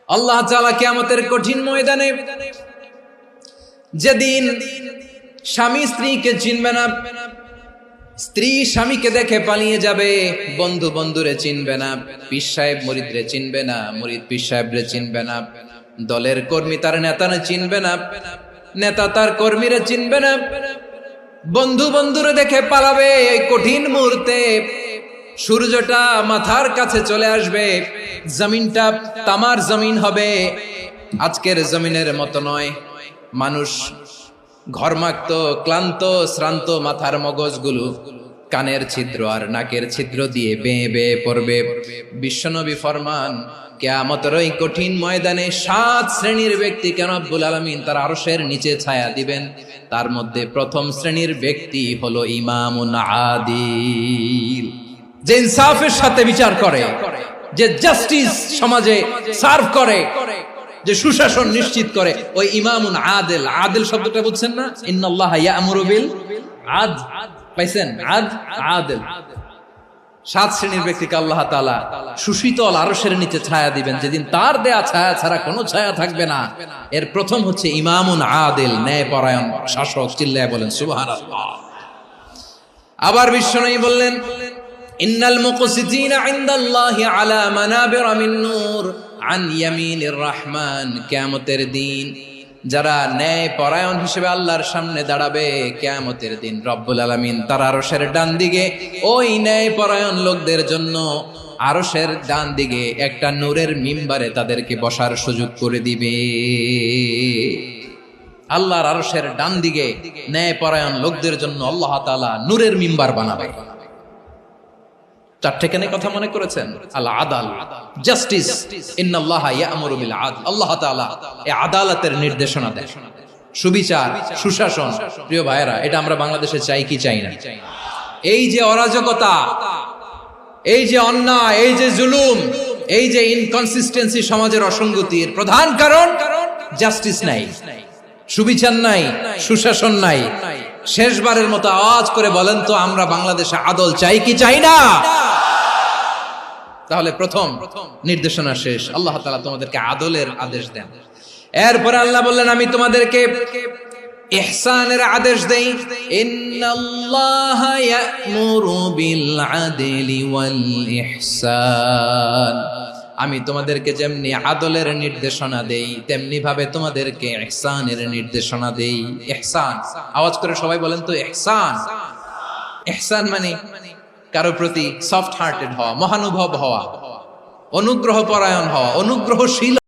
আল্লাহ তাআলা কিয়ামতের কঠিন ময়দানে যেদিন স্বামী স্ত্রীকে চিনবে না, স্ত্রী স্বামীকে দেখে পালিয়ে যাবে, বন্ধু বন্ধুরে চিনবে না, পীর সাহেব মুরিদরে চিনবে না, মুরিদ পীর সাহেবরে চিনবে না, দলের কর্মী তার নেতারে চিনবে না, নেতা তার কর্মীরে চিনবে না, বন্ধু বন্ধুরে দেখে পালাবে। এই কঠিন মুহূর্তে সূর্যটা মাথার কাছে চলে আসবে, জমিনটা তামার জমিন হবে, আজকের জমিনের মতো নয়। মানুষ ঘর্মাক্ত, ক্লান্ত, শ্রান্ত মাথার মগজগুলো কানের ছিদ্র আর নাকের ছিদ্র দিয়ে বেয়ে বেয়ে পড়বে। বিশ্বনবী ফরমান, কিয়ামতের ওই কঠিন ময়দানে 7 শ্রেণীর ব্যক্তিকে রব্বুল আলামিন তার আরশের নিচে ছায়া দিবেন। তার মধ্যে প্রথম শ্রেণীর ব্যক্তি হলো ইমামুন আদিল, যে ইনসাফের সাথে বিচার করে, যে জাস্টিস সমাজে সার্ভ করে, যে সুশাসন নিশ্চিত করে, ওই ইমামুন আদিল। আদিল শব্দটা বুঝছেন না? ইন্নাল্লাহা ইয়া'মুরু বিল আদল, পাইছেন? আদিল। 7 শ্রেণীর ব্যক্তিকে আল্লাহ তাআলা সুশীতল আরশের নিচে ছায়া দিবেন, যেদিন তার দেয়া ছায়া ছাড়া কোনো ছায়া থাকবে না। এর প্রথম হচ্ছে ইমামুন আদিল, ন্যায়পরায়ণ শাসক। চিল্লায় বলেন সুবহানাল্লাহ। আবার বিশ্বনবী বললেন, ইন্নাল মুকসিতিনা ইনদাল্লাহি আলা মানাবিরা মিন নূর আন ইয়ামিনির রহমান। কিয়ামতের দিন যারা ন্যায় পরায়ণ হিসেবে আল্লাহর সামনে দাঁড়াবে, কিয়ামতের দিন রব্বুল আলামিন তার আরশের ডান দিকে ওই ন্যায় পরায়ণ লোকদের জন্য আরশের ডান দিকে একটা নূরের মিম্বারে তাদেরকে বসার সুযোগ করে দিবে। আল্লাহর আরশের ডান দিকে ন্যায় পরায়ণ লোকদের জন্য আল্লাহ তাআলা নূরের মিম্বার বানাবে। 4টে কেন কথা মনে করেছেন? আল আদাল, জাস্টিস। ইন্নাল্লাহা ইয়া'মুরু বিল আদল। আল্লাহ তাআলা এই আদালতের নির্দেশনা দেন, সুবিচার, সুশাসন। প্রিয় ভাইয়েরা, এটা আমরা বাংলাদেশে চাই কি চাই না? এই যে অরাজকতা, এই যে অন্যায়, এই যে জুলুম, এই যে ইনকনসিস্টেন্সি, সমাজের অসঙ্গতির প্রধান কারণ জাস্টিস নাই, সুবিচার নাই, সুশাসন নাই। শেষবারের মতো আওয়াজ করে বলেন তো, আমরা বাংলাদেশে আদল চাই কি চাই না? তাহলে প্রথম নির্দেশনা শেষ। আল্লাহ তাআলা তোমাদেরকে আদলের আদেশ দেন। এরপরে আল্লাহ বললেন, আমি তোমাদেরকে ইহসানের আদেশ দেই। ইন্নাল্লাহা ইয়া'মুরু বিল আদলি ওয়াল ইহসান। আমি তোমাদেরকে যেমনি আদলের নির্দেশনা দেই, তেমনি ভাবে তোমাদেরকে ইহসানের নির্দেশনা দেই। ইহসান, আওয়াজ করে সবাই বলেন তো ইহসান। ইহসান মানে কারো প্রতি সফট হার্টেড হওয়া, মহানুভব হওয়া, অনুগ্রহ পরায়ণ হওয়া, অনুগ্রহশীল